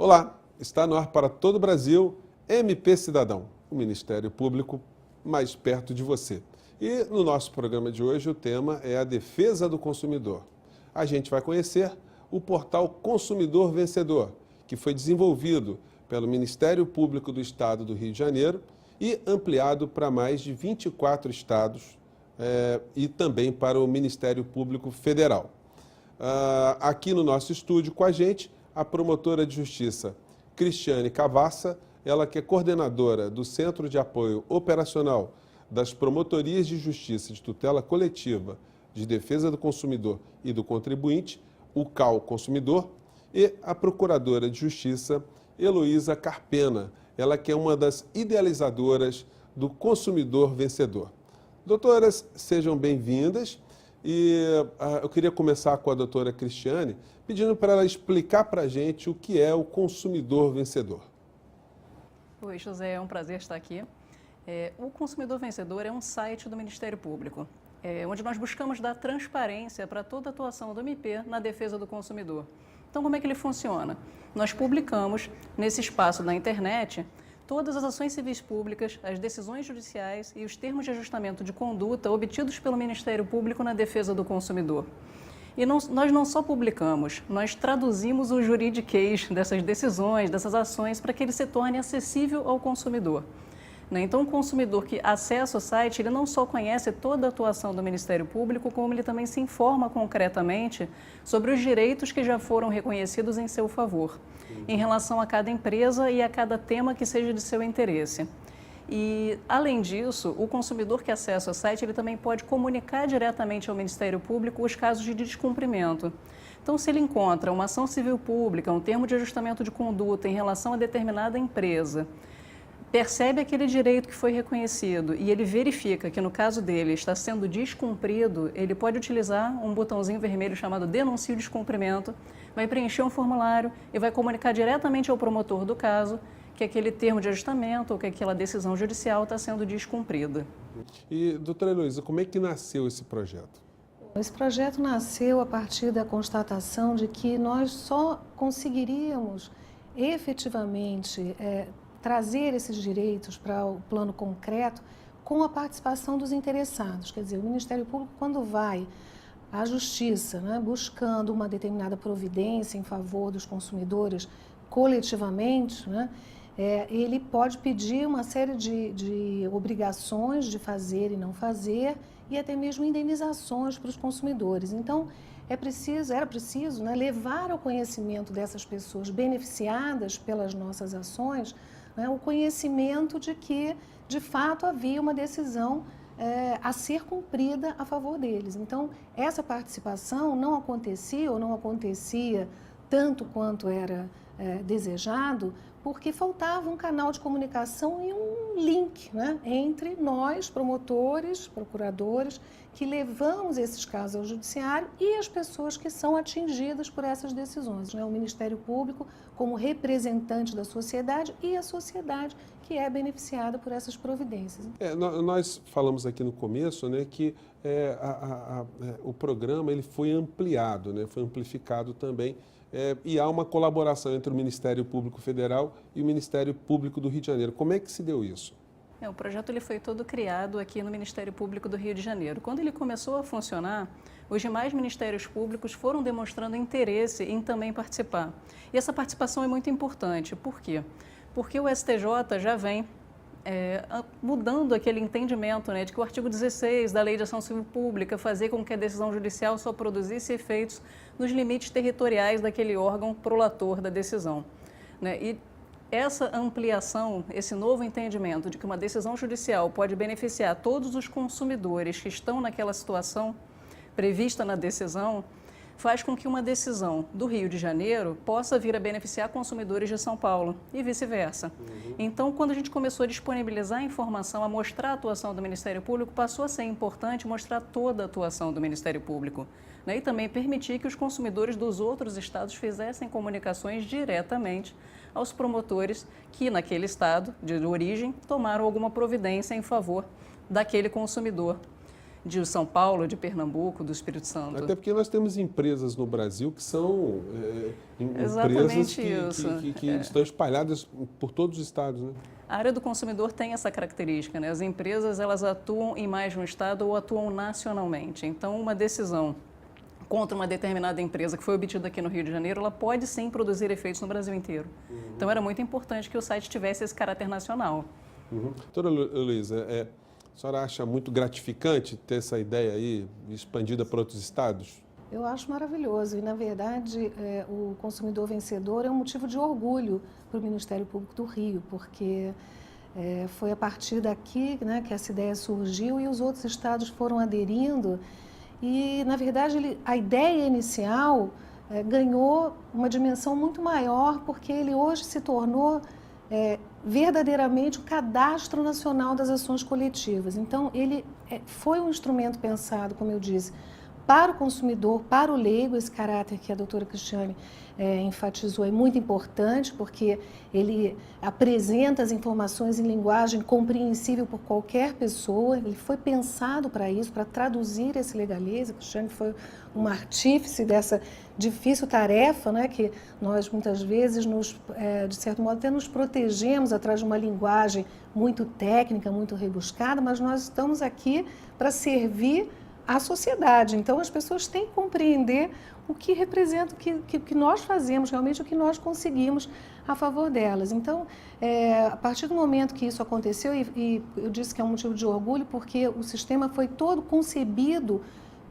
Olá, está no ar para todo o Brasil, MP Cidadão, o Ministério Público mais perto de você. E no nosso programa de hoje o tema é a defesa do consumidor. A gente vai conhecer o portal Consumidor Vencedor, que foi desenvolvido pelo Ministério Público do Estado do Rio de Janeiro e ampliado para mais de 24 estados e também para o Ministério Público Federal. Aqui no nosso estúdio com a gente, a promotora de justiça Cristiane Cavassa, ela que é coordenadora do Centro de Apoio Operacional das Promotorias de Justiça de Tutela Coletiva de Defesa do Consumidor e do Contribuinte, o CAL Consumidor, e a procuradora de Justiça Heloísa Carpena, ela que é uma das idealizadoras do Consumidor Vencedor. Doutoras, sejam bem-vindas. E eu queria começar com a doutora Cristiane, pedindo para ela explicar para a gente o que é o Consumidor Vencedor. Oi, José, é um prazer estar aqui. O Consumidor Vencedor é um site do Ministério Público, onde nós buscamos dar transparência para toda a atuação do MP na defesa do consumidor. Então, como é que ele funciona? Nós publicamos nesse espaço da internet todas as ações civis públicas, as decisões judiciais e os termos de ajustamento de conduta obtidos pelo Ministério Público na defesa do consumidor. E nós não só publicamos, nós traduzimos o juridiquês dessas decisões, dessas ações, para que ele se torne acessível ao consumidor. Então, o consumidor que acessa o site, ele não só conhece toda a atuação do Ministério Público, como ele também se informa concretamente sobre os direitos que já foram reconhecidos em seu favor, em relação a cada empresa e a cada tema que seja de seu interesse. E, além disso, o consumidor que acessa o site, ele também pode comunicar diretamente ao Ministério Público os casos de descumprimento. Então, se ele encontra uma ação civil pública, um termo de ajustamento de conduta em relação a determinada empresa, percebe aquele direito que foi reconhecido e ele verifica que, no caso dele, está sendo descumprido, ele pode utilizar um botãozinho vermelho chamado Denuncie o Descumprimento, vai preencher um formulário e vai comunicar diretamente ao promotor do caso que aquele termo de ajustamento ou que aquela decisão judicial está sendo descumprida. E, doutora Heloísa, como é que nasceu esse projeto? Esse projeto nasceu a partir da constatação de que nós só conseguiríamos efetivamente trazer esses direitos para o plano concreto com a participação dos interessados. Quer dizer, o Ministério Público, quando vai à Justiça, buscando uma determinada providência em favor dos consumidores coletivamente, ele pode pedir uma série de obrigações de fazer e não fazer e até mesmo indenizações para os consumidores. Então, era preciso levar ao conhecimento dessas pessoas beneficiadas pelas nossas ações o conhecimento de que, de fato, havia uma decisão a ser cumprida a favor deles. Então, essa participação não acontecia ou não acontecia tanto quanto era desejado, porque faltava um canal de comunicação e um link entre nós, promotores, procuradores, que levamos esses casos ao judiciário e as pessoas que são atingidas por essas decisões. O Ministério Público como representante da sociedade e a sociedade que é beneficiada por essas providências. Nós falamos aqui no começo que o programa ele foi ampliado, foi amplificado também. E há uma colaboração entre o Ministério Público Federal e o Ministério Público do Rio de Janeiro. Como é que se deu isso? O projeto ele foi todo criado aqui no Ministério Público do Rio de Janeiro. Quando ele começou a funcionar, os demais ministérios públicos foram demonstrando interesse em também participar. E essa participação é muito importante. Por quê? Porque o STJ já vem mudando aquele entendimento de que o artigo 16 da Lei de Ação Civil Pública fazia com que a decisão judicial só produzisse efeitos nos limites territoriais daquele órgão prolator da decisão. E essa ampliação, esse novo entendimento de que uma decisão judicial pode beneficiar todos os consumidores que estão naquela situação prevista na decisão, faz com que uma decisão do Rio de Janeiro possa vir a beneficiar consumidores de São Paulo e vice-versa. Então, quando a gente começou a disponibilizar a informação, a mostrar a atuação do Ministério Público, passou a ser importante mostrar toda a atuação do Ministério Público, e também permitir que os consumidores dos outros estados fizessem comunicações diretamente aos promotores que, naquele estado de origem, tomaram alguma providência em favor daquele consumidor. de São Paulo, de Pernambuco, do Espírito Santo. Até porque nós temos empresas no Brasil que são empresas que estão espalhadas por todos os estados, né? A área do consumidor tem essa característica, né? As empresas, elas atuam em mais de um estado ou atuam nacionalmente. Então, uma decisão contra uma determinada empresa que foi obtida aqui no Rio de Janeiro, ela pode sim produzir efeitos no Brasil inteiro. Então, era muito importante que o site tivesse esse caráter nacional. Doutora Luísa, a senhora acha muito gratificante ter essa ideia aí expandida para outros estados? Eu acho maravilhoso e, na verdade, o consumidor vencedor é um motivo de orgulho para o Ministério Público do Rio, porque foi a partir daqui, né, que essa ideia surgiu e os outros estados foram aderindo. E, na verdade, a ideia inicial ganhou uma dimensão muito maior, porque ele hoje se tornou verdadeiramente o cadastro nacional das ações coletivas. Então, ele foi um instrumento pensado, como eu disse, para o consumidor, para o leigo. Esse caráter que a doutora Cristiane enfatizou é muito importante, porque ele apresenta as informações em linguagem compreensível por qualquer pessoa. Ele foi pensado para isso, para traduzir esse legalês. A Cristiane foi uma artífice dessa difícil tarefa, né, que nós muitas vezes, de certo modo, até nos protegemos atrás de uma linguagem muito técnica, muito rebuscada, mas nós estamos aqui para servir à sociedade. Então, as pessoas têm que compreender o que representa, o que nós fazemos, realmente o que nós conseguimos a favor delas. Então, a partir do momento que isso aconteceu, e eu disse que é um motivo de orgulho, porque o sistema foi todo concebido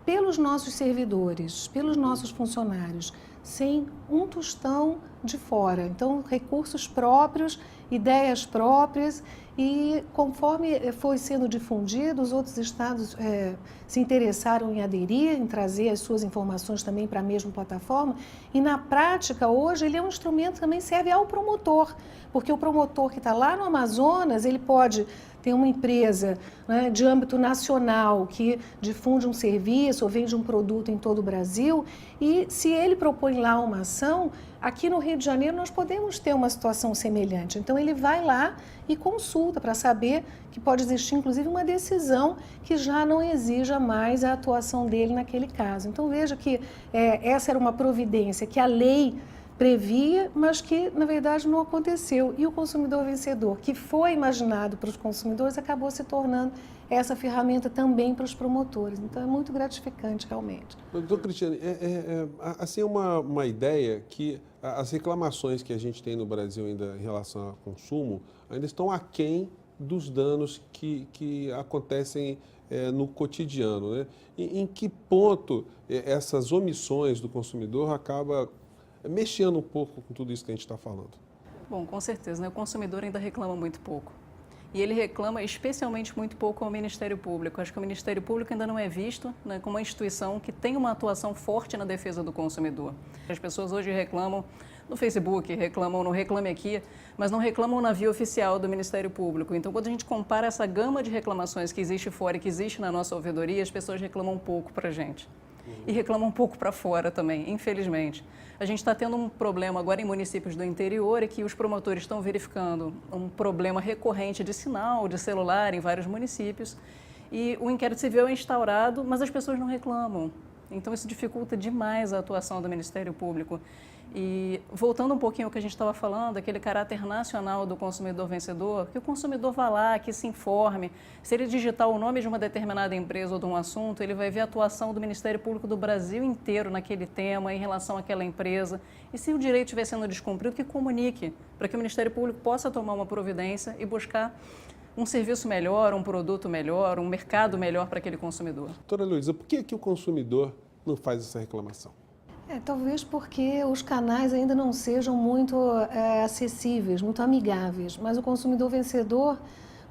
pelos nossos servidores, pelos nossos funcionários, sem um tostão de fora. Então, recursos próprios, ideias próprias, e conforme foi sendo difundido, os outros estados se interessaram em aderir, em trazer as suas informações também para a mesma plataforma. E na prática, hoje, ele é um instrumento que também serve ao promotor, porque o promotor que está lá no Amazonas, ele pode ter uma empresa, né, de âmbito nacional que difunde um serviço ou vende um produto em todo o Brasil, e se ele propõe lá uma ação, aqui no Rio de Janeiro nós podemos ter uma situação semelhante. Então ele vai lá e consulta para saber que pode existir inclusive uma decisão que já não exija mais a atuação dele naquele caso. Então veja que essa era uma providência que a lei previa, mas que, na verdade, não aconteceu. E o consumidor vencedor, que foi imaginado para os consumidores, acabou se tornando essa ferramenta também para os promotores. Então, é muito gratificante, realmente. Doutor Cristiane, assim, uma ideia que as reclamações que a gente tem no Brasil ainda em relação ao consumo ainda estão aquém dos danos que acontecem no cotidiano, né? Em que ponto essas omissões do consumidor acabam mexendo um pouco com tudo isso que a gente está falando? Bom, com certeza, né? O consumidor ainda reclama muito pouco. E ele reclama especialmente muito pouco ao Ministério Público. Acho que o Ministério Público ainda não é visto, né, como uma instituição que tem uma atuação forte na defesa do consumidor. As pessoas hoje reclamam no Facebook, reclamam no Reclame Aqui, mas não reclamam na via oficial do Ministério Público. Então, quando a gente compara essa gama de reclamações que existe fora e que existe na nossa ouvidoria, as pessoas reclamam um pouco para a gente. E reclamam um pouco para fora também, infelizmente. A gente está tendo um problema agora em municípios do interior, que os promotores estão verificando um problema recorrente de sinal de celular em vários municípios, e o inquérito civil é instaurado, mas as pessoas não reclamam. Então isso dificulta demais a atuação do Ministério Público. E voltando um pouquinho ao que a gente estava falando, aquele caráter nacional do consumidor vencedor, que o consumidor vá lá, que se informe. Se ele digitar o nome de uma determinada empresa ou de um assunto, ele vai ver a atuação do Ministério Público do Brasil inteiro naquele tema, em relação àquela empresa. E se o direito estiver sendo descumprido, que comunique, para que o Ministério Público possa tomar uma providência e buscar um serviço melhor, um produto melhor, um mercado melhor para aquele consumidor. Doutora Luísa, por que o consumidor não faz essa reclamação? Talvez porque os canais ainda não sejam muito acessíveis, muito amigáveis. Mas o consumidor vencedor,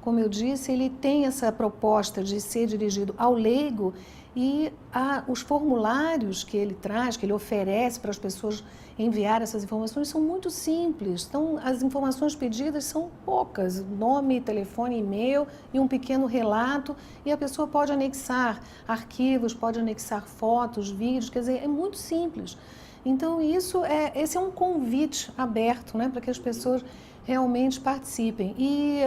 como eu disse, ele tem essa proposta de ser dirigido ao leigo, e os formulários que ele traz, que ele oferece para as pessoas enviar essas informações, são muito simples. Então, as informações pedidas são poucas: nome, telefone, e-mail e um pequeno relato, e a pessoa pode anexar arquivos, pode anexar fotos, vídeos, quer dizer, é muito simples. Então, esse é um convite aberto, né, para que as pessoas realmente participem. E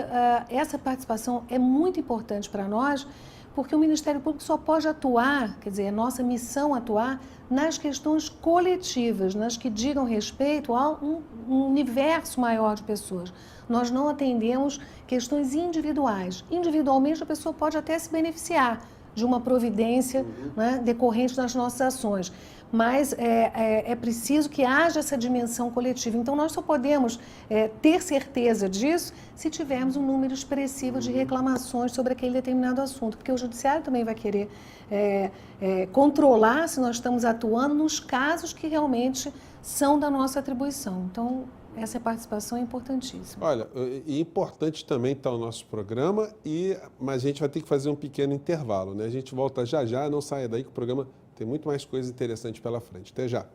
essa participação é muito importante para nós, porque o Ministério Público só pode atuar, quer dizer, é nossa missão atuar nas questões coletivas, nas que digam respeito a um universo maior de pessoas. Nós não atendemos questões individuais. Individualmente, a pessoa pode até se beneficiar de uma providência, né, decorrente das nossas ações. Mas é preciso que haja essa dimensão coletiva. Então, nós só podemos ter certeza disso se tivermos um número expressivo de reclamações sobre aquele determinado assunto, porque o Judiciário também vai querer controlar se nós estamos atuando nos casos que realmente são da nossa atribuição. Então, essa participação é importantíssima. Olha, e importante também está o nosso programa, mas a gente vai ter que fazer um pequeno intervalo, né? A gente volta já já, não saia daí que o programa tem muito mais coisa interessante pela frente. Até já.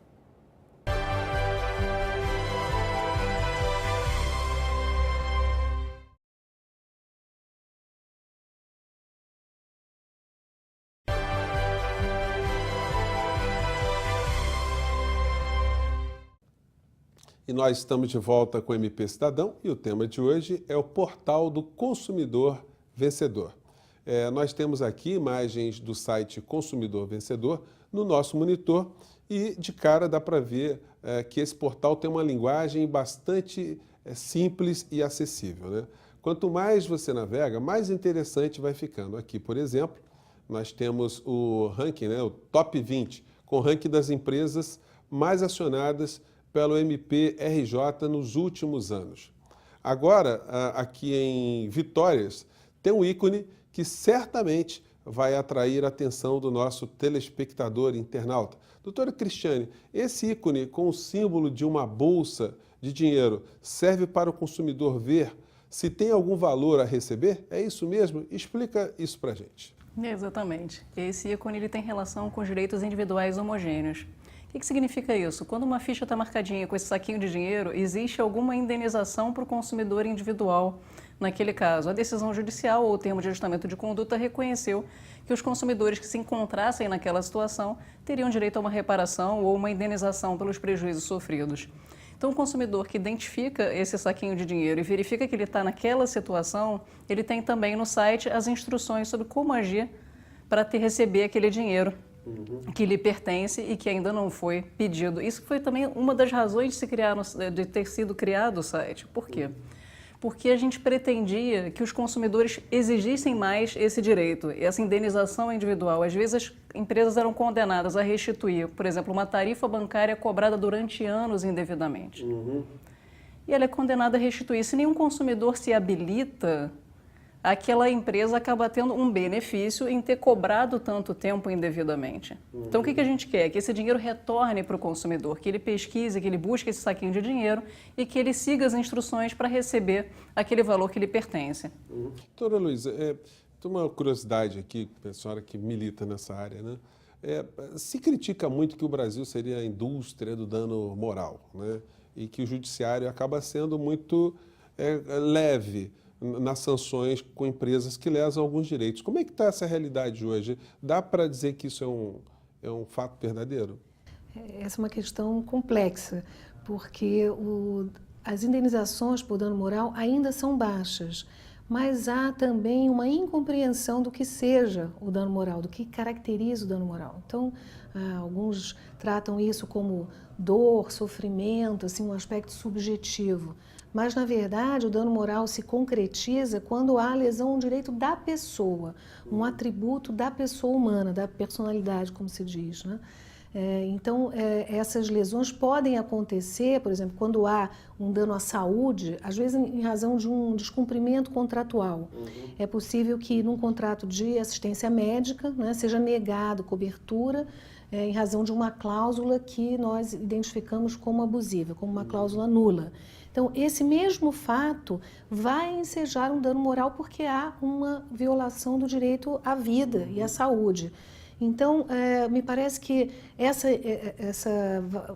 E nós estamos de volta com o MP Cidadão e o tema de hoje é o Portal do Consumidor Vencedor. Nós temos aqui imagens do site Consumidor Vencedor no nosso monitor e de cara dá para ver que esse portal tem uma linguagem bastante simples e acessível, né? Quanto mais você navega, mais interessante vai ficando. Aqui, por exemplo, nós temos o ranking, né, o top 20, com o ranking das empresas mais acionadas pelo MPRJ nos últimos anos. Agora, aqui em Vitórias, tem um ícone que certamente vai atrair a atenção do nosso telespectador internauta. Doutora Cristiane, esse ícone com o símbolo de uma bolsa de dinheiro serve para o consumidor ver se tem algum valor a receber? É isso mesmo? Explica isso para a gente. Exatamente. Esse ícone ele tem relação com os direitos individuais homogêneos. O que significa isso? Quando uma ficha está marcadinha com esse saquinho de dinheiro, existe alguma indenização para o consumidor individual. Naquele caso, a decisão judicial ou o termo de ajustamento de conduta reconheceu que os consumidores que se encontrassem naquela situação teriam direito a uma reparação ou uma indenização pelos prejuízos sofridos. Então, o consumidor que identifica esse saquinho de dinheiro e verifica que ele está naquela situação, ele tem também no site as instruções sobre como agir para receber aquele dinheiro que lhe pertence e que ainda não foi pedido. Isso foi também uma das razões de ter sido criado o site. Por quê? Porque a gente pretendia que os consumidores exigissem mais esse direito, essa indenização individual. Às vezes as empresas eram condenadas a restituir, por exemplo, uma tarifa bancária cobrada durante anos indevidamente. E ela é condenada a restituir. Se nenhum consumidor se habilita, aquela empresa acaba tendo um benefício em ter cobrado tanto tempo indevidamente. Então, o que a gente quer? Que esse dinheiro retorne para o consumidor, que ele pesquise, que ele busque esse saquinho de dinheiro e que ele siga as instruções para receber aquele valor que lhe pertence. Doutora Luísa, tem uma curiosidade aqui, a senhora que milita nessa área, né? Se critica muito que o Brasil seria a indústria do dano moral, né? E que o judiciário acaba sendo muito leve nas sanções com empresas que lesam alguns direitos. Como é que está essa realidade hoje? Dá para dizer que isso é um fato verdadeiro? Essa é uma questão complexa, porque as indenizações por dano moral ainda são baixas, mas há também uma incompreensão do que seja o dano moral, do que caracteriza o dano moral. Então, alguns tratam isso como dor, sofrimento, assim, um aspecto subjetivo. Mas, na verdade, o dano moral se concretiza quando há lesão ao direito da pessoa, um atributo da pessoa humana, da personalidade, como se diz, né? Então, essas lesões podem acontecer, por exemplo, quando há um dano à saúde, às vezes em razão de um descumprimento contratual. É possível que num contrato de assistência médica, né, seja negado cobertura em razão de uma cláusula que nós identificamos como abusiva, como uma cláusula nula. Então, esse mesmo fato vai ensejar um dano moral porque há uma violação do direito à vida e à saúde. Então, me parece que essa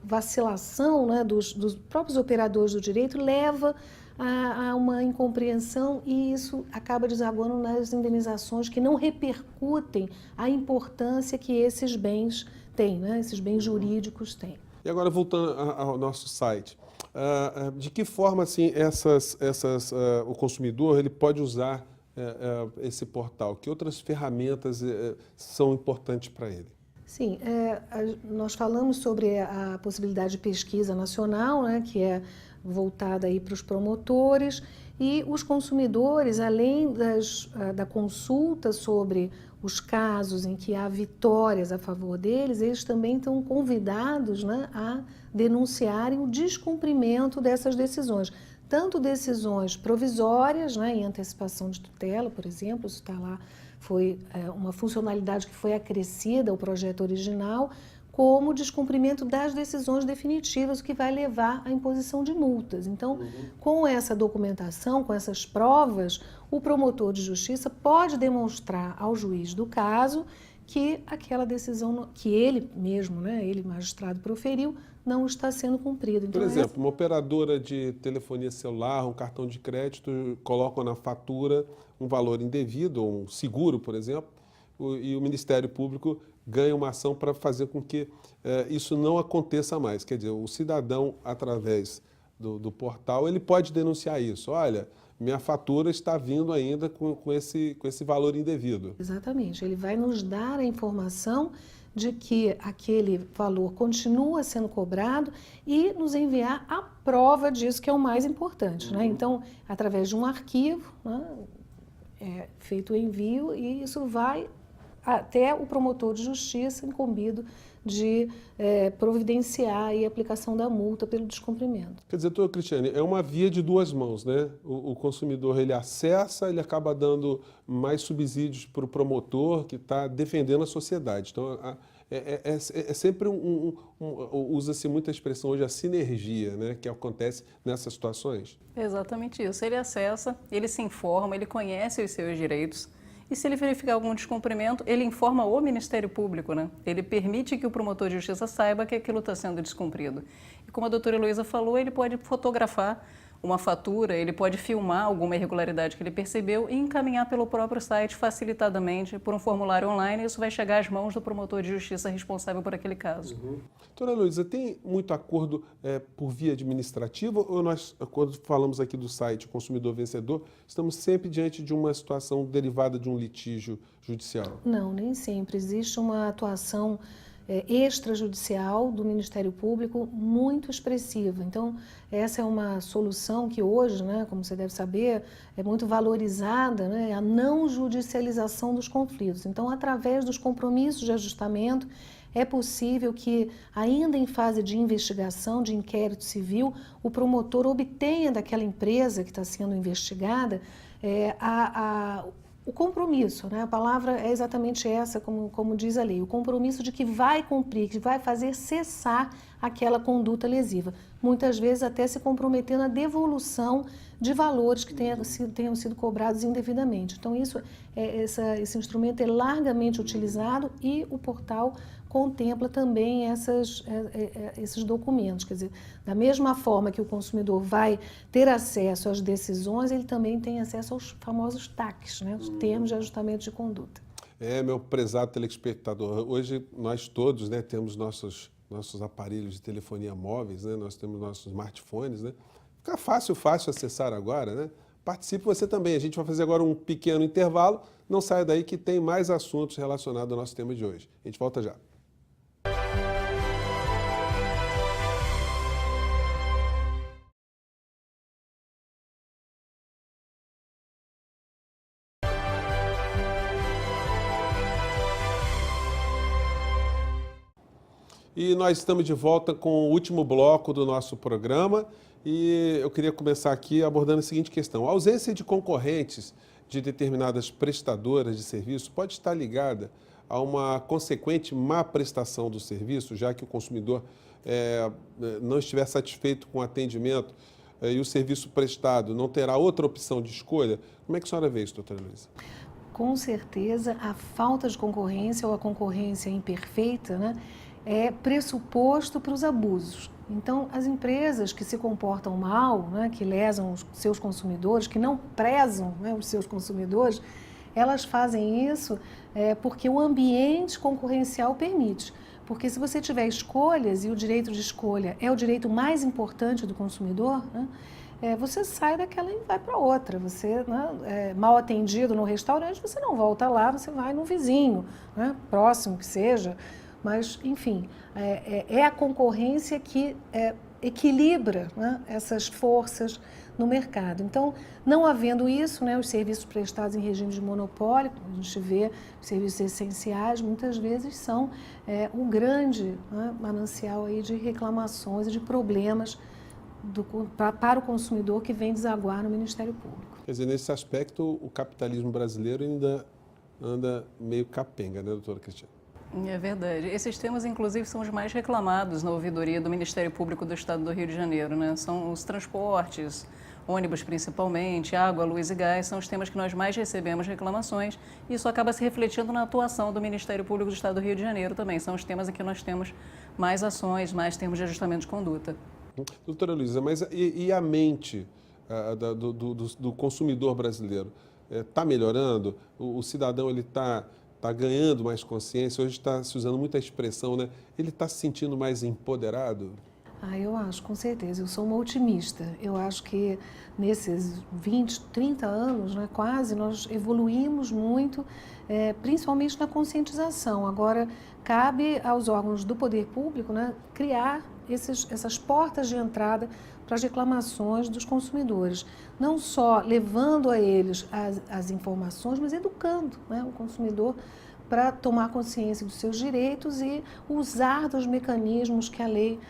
vacilação, né, dos próprios operadores do direito leva a uma incompreensão e isso acaba desaguando nas indenizações que não repercutem a importância que esses bens têm, né, esses bens jurídicos têm. E agora, voltando ao nosso site, de que forma assim, o consumidor ele pode usar esse portal? Que outras ferramentas são importantes para ele? Sim, nós falamos sobre a possibilidade de pesquisa nacional, né, que é voltada aí para os promotores, e os consumidores, além da consulta sobre os casos em que há vitórias a favor deles, eles também estão convidados, né, a denunciarem o descumprimento dessas decisões. Tanto decisões provisórias, né, em antecipação de tutela, por exemplo, isso está lá, foi uma funcionalidade que foi acrescida ao projeto original, como o descumprimento das decisões definitivas, o que vai levar à imposição de multas. Então, com essa documentação, com essas provas, o promotor de justiça pode demonstrar ao juiz do caso que aquela decisão que ele mesmo, né, ele magistrado, proferiu, não está sendo cumprida. Então, por exemplo, uma operadora de telefonia celular, um cartão de crédito, colocam na fatura um valor indevido, um seguro, por exemplo, e o Ministério Público ganha uma ação para fazer com que isso não aconteça mais. Quer dizer, o cidadão, através do portal, ele pode denunciar isso. Olha, minha fatura está vindo ainda com esse valor indevido. Exatamente. Ele vai nos dar a informação de que aquele valor continua sendo cobrado e nos enviar a prova disso, que é o mais importante, né? Então, através de um arquivo, né, é feito o envio e isso vai até o promotor de justiça incumbido de providenciar a aplicação da multa pelo descumprimento. Quer dizer, doutora Cristiane, é uma via de duas mãos, né? O consumidor, ele acessa, ele acaba dando mais subsídios para o promotor que está defendendo a sociedade. Então, é sempre usa-se muita expressão hoje, a sinergia, né, que acontece nessas situações. Exatamente isso. Ele acessa, ele se informa, ele conhece os seus direitos. E se ele verificar algum descumprimento, ele informa o Ministério Público, né? Ele permite que o promotor de justiça saiba que aquilo está sendo descumprido. E como a doutora Heloísa falou, ele pode fotografar uma fatura, ele pode filmar alguma irregularidade que ele percebeu e encaminhar pelo próprio site facilitadamente por um formulário online. Isso vai chegar às mãos do promotor de justiça responsável por aquele caso. Doutora Heloísa, tem muito acordo por via administrativa ou nós, quando falamos aqui do site Consumidor Vencedor, estamos sempre diante de uma situação derivada de um litígio judicial? Não, nem sempre. Existe uma atuação extrajudicial do Ministério Público muito expressiva. Então, essa é uma solução que hoje, né, como você deve saber, é muito valorizada, né, a não judicialização dos conflitos. Então, através dos compromissos de ajustamento, é possível que, ainda em fase de investigação, de inquérito civil, o promotor obtenha daquela empresa que está sendo investigada o compromisso, né? A palavra é exatamente essa, como diz a lei, o compromisso de que vai cumprir, que vai fazer cessar aquela conduta lesiva. Muitas vezes até se comprometer na devolução de valores que tenham sido cobrados indevidamente. Então, esse instrumento é largamente utilizado e o portal contempla também esses documentos. Quer dizer, da mesma forma que o consumidor vai ter acesso às decisões, ele também tem acesso aos famosos TACs, né, os termos de ajustamento de conduta. Meu prezado telespectador, hoje nós todos, né, temos nossos aparelhos de telefonia móveis, né, nós temos nossos smartphones, né? Fica fácil acessar agora, né? Participe você também. A gente vai fazer agora um pequeno intervalo. Não saia daí que tem mais assuntos relacionados ao nosso tema de hoje. A gente volta já. E nós estamos de volta com o último bloco do nosso programa e eu queria começar aqui abordando a seguinte questão. A ausência de concorrentes de determinadas prestadoras de serviço pode estar ligada a uma consequente má prestação do serviço, já que o consumidor não estiver satisfeito com o atendimento e o serviço prestado não terá outra opção de escolha. Como é que a senhora vê isso, doutora Heloísa? Com certeza, a falta de concorrência ou a concorrência imperfeita, né, é pressuposto para os abusos. Então, as empresas que se comportam mal, né, que lesam os seus consumidores, que não prezam, né, os seus consumidores, elas fazem isso porque o ambiente concorrencial permite. Porque se você tiver escolhas, e o direito de escolha é o direito mais importante do consumidor, né, você sai daquela e vai para outra. Você, né, mal atendido no restaurante, você não volta lá, você vai no vizinho, né, próximo que seja. Mas, enfim, é a concorrência que equilibra, né, essas forças no mercado. Então, não havendo isso, né, os serviços prestados em regime de monopólio, a gente vê os serviços essenciais, muitas vezes são um grande, né, manancial aí de reclamações e de problemas para o consumidor que vem desaguar no Ministério Público. Quer dizer, nesse aspecto, o capitalismo brasileiro ainda anda meio capenga, né, doutora Cristiane? É verdade. Esses temas, inclusive, são os mais reclamados na ouvidoria do Ministério Público do Estado do Rio de Janeiro, né? São os transportes, ônibus principalmente, água, luz e gás, são os temas que nós mais recebemos reclamações. E isso acaba se refletindo na atuação do Ministério Público do Estado do Rio de Janeiro também. São os temas em que nós temos mais ações, mais termos de ajustamento de conduta. Doutora Luísa, mas e a mente do consumidor brasileiro? Está melhorando? O cidadão ele está ganhando mais consciência? Hoje está se usando muita expressão, né? Ele está se sentindo mais empoderado? Eu acho, com certeza. Eu sou uma otimista. Eu acho que nesses 20, 30 anos, né, quase, nós evoluímos muito, principalmente na conscientização. Agora, cabe aos órgãos do poder público, né, criar essas portas de entrada para as reclamações dos consumidores. Não só levando a eles as informações, mas educando, né, o consumidor para tomar consciência dos seus direitos e usar dos mecanismos que a lei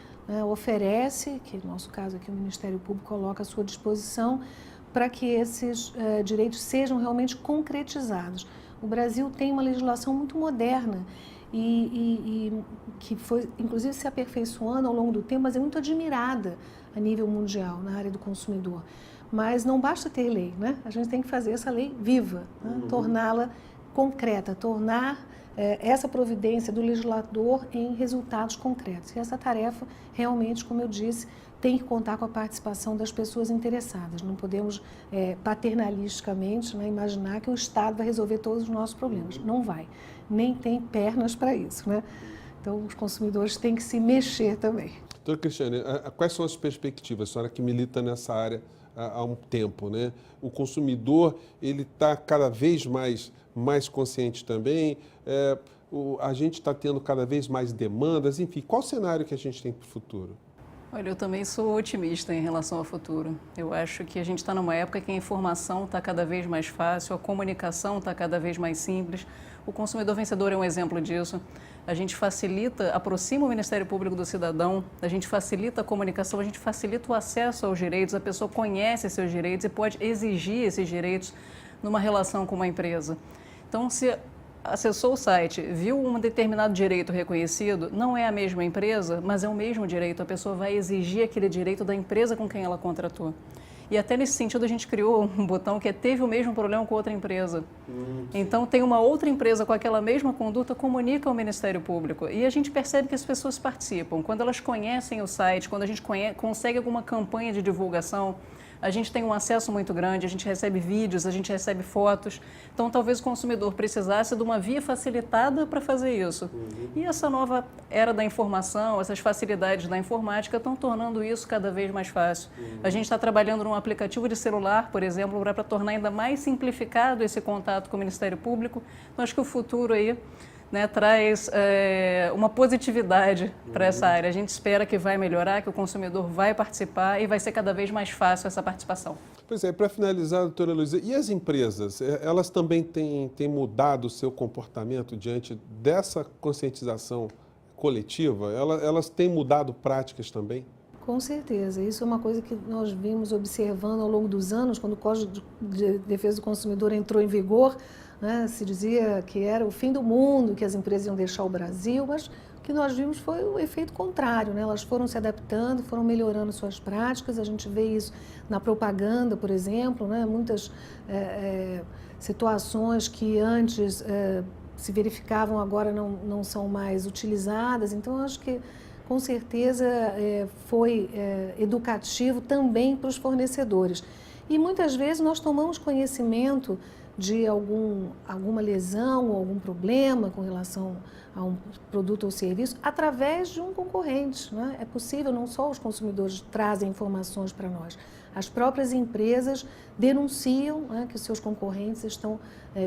oferece, que no nosso caso aqui o Ministério Público coloca à sua disposição, para que esses direitos sejam realmente concretizados. O Brasil tem uma legislação muito moderna e que foi, inclusive, se aperfeiçoando ao longo do tempo, mas é muito admirada a nível mundial na área do consumidor. Mas não basta ter lei, né? A gente tem que fazer essa lei viva, né? Torná-la concreta, tornar essa providência do legislador em resultados concretos. E essa tarefa, realmente, como eu disse, tem que contar com a participação das pessoas interessadas. Não podemos, paternalisticamente, né, imaginar que o Estado vai resolver todos os nossos problemas. Não vai. Nem tem pernas para isso, né? Então, os consumidores têm que se mexer também. Doutora Cristiane, quais são as perspectivas? A senhora que milita nessa área há um tempo, né? O consumidor, ele está cada vez mais consciente também, a gente está tendo cada vez mais demandas, enfim, qual o cenário que a gente tem para o futuro? Olha, eu também sou otimista em relação ao futuro. Eu acho que a gente está numa época que a informação está cada vez mais fácil, a comunicação está cada vez mais simples. O consumidor vencedor é um exemplo disso. A gente facilita, aproxima o Ministério Público do cidadão, a gente facilita a comunicação, a gente facilita o acesso aos direitos, a pessoa conhece seus direitos e pode exigir esses direitos numa relação com uma empresa. Então, se acessou o site, viu um determinado direito reconhecido, não é a mesma empresa, mas é o mesmo direito. A pessoa vai exigir aquele direito da empresa com quem ela contratou. E até nesse sentido a gente criou um botão que teve o mesmo problema com outra empresa. Então tem uma outra empresa com aquela mesma conduta, comunica ao Ministério Público. E a gente percebe que as pessoas participam. Quando elas conhecem o site, quando a gente consegue alguma campanha de divulgação, a gente tem um acesso muito grande, a gente recebe vídeos, a gente recebe fotos. Então, talvez o consumidor precisasse de uma via facilitada para fazer isso. E essa nova era da informação, essas facilidades da informática estão tornando isso cada vez mais fácil. A gente está trabalhando num aplicativo de celular, por exemplo, para tornar ainda mais simplificado esse contato com o Ministério Público. Então, acho que o futuro aí, né, traz uma positividade para essa área. A gente espera que vai melhorar, que o consumidor vai participar e vai ser cada vez mais fácil essa participação. Pois é, para finalizar, doutora Luísa, e as empresas, elas também têm mudado o seu comportamento diante dessa conscientização coletiva? Elas têm mudado práticas também? Com certeza. Isso é uma coisa que nós vimos observando ao longo dos anos, quando o Código de Defesa do Consumidor entrou em vigor, né, se dizia que era o fim do mundo, que as empresas iam deixar o Brasil, mas o que nós vimos foi o efeito contrário, né? Elas foram se adaptando, foram melhorando suas práticas, a gente vê isso na propaganda, por exemplo, né? Muitas situações que antes se verificavam agora não são mais utilizadas, então acho que com certeza foi educativo também para os fornecedores. E muitas vezes nós tomamos conhecimento de alguma lesão ou algum problema com relação a um produto ou serviço através de um concorrente, né? É possível, não só os consumidores trazem informações para nós, as próprias empresas denunciam, né, que os seus concorrentes estão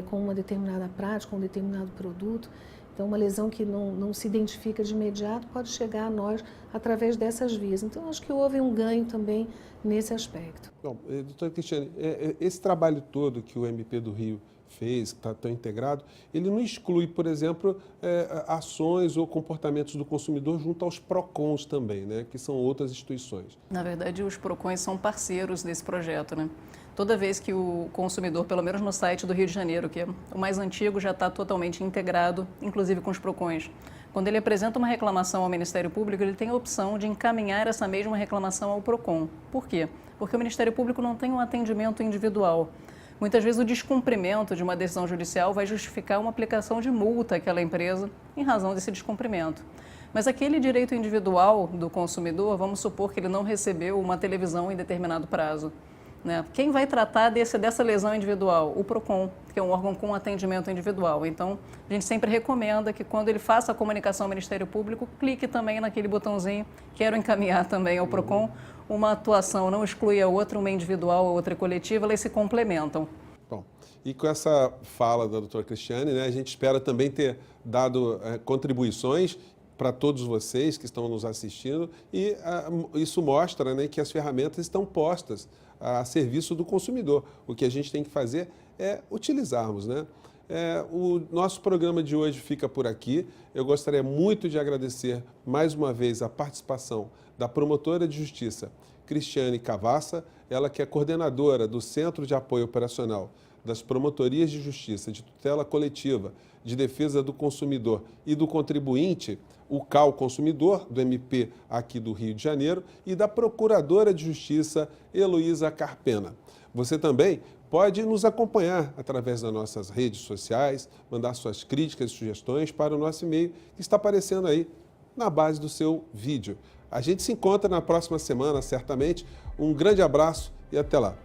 com uma determinada prática, um determinado produto. Então, uma lesão que não se identifica de imediato pode chegar a nós através dessas vias. Então, acho que houve um ganho também nesse aspecto. Bom, doutora Cristiane, esse trabalho todo que o MP do Rio fez, que está tão integrado, ele não exclui, por exemplo, ações ou comportamentos do consumidor junto aos PROCONs também, né, que são outras instituições. Na verdade, os PROCONs são parceiros desse projeto, né? Toda vez que o consumidor, pelo menos no site do Rio de Janeiro, que é o mais antigo, já está totalmente integrado, inclusive com os PROCONs. Quando ele apresenta uma reclamação ao Ministério Público, ele tem a opção de encaminhar essa mesma reclamação ao PROCON. Por quê? Porque o Ministério Público não tem um atendimento individual. Muitas vezes o descumprimento de uma decisão judicial vai justificar uma aplicação de multa àquela empresa em razão desse descumprimento. Mas aquele direito individual do consumidor, vamos supor que ele não recebeu uma televisão em determinado prazo, né? Quem vai tratar dessa lesão individual? O PROCON, que é um órgão com atendimento individual. Então, a gente sempre recomenda que quando ele faça a comunicação ao Ministério Público, clique também naquele botãozinho, quero encaminhar também ao PROCON. Uma atuação não exclui a outra, uma individual, a outra coletiva, elas se complementam. Bom, e com essa fala da doutora Cristiane, né, a gente espera também ter dado contribuições para todos vocês que estão nos assistindo e isso mostra, né, que as ferramentas estão postas a serviço do consumidor. O que a gente tem que fazer é utilizarmos, né? O nosso programa de hoje fica por aqui. Eu gostaria muito de agradecer mais uma vez a participação da promotora de justiça Cristiane Cavassa, ela que é coordenadora do Centro de Apoio Operacional das Promotorias de Justiça de Tutela Coletiva, de Defesa do Consumidor e do Contribuinte, o CAL Consumidor, do MP aqui do Rio de Janeiro, e da Procuradora de Justiça, Heloísa Carpena. Você também pode nos acompanhar através das nossas redes sociais, mandar suas críticas e sugestões para o nosso e-mail que está aparecendo aí na base do seu vídeo. A gente se encontra na próxima semana, certamente. Um grande abraço e até lá.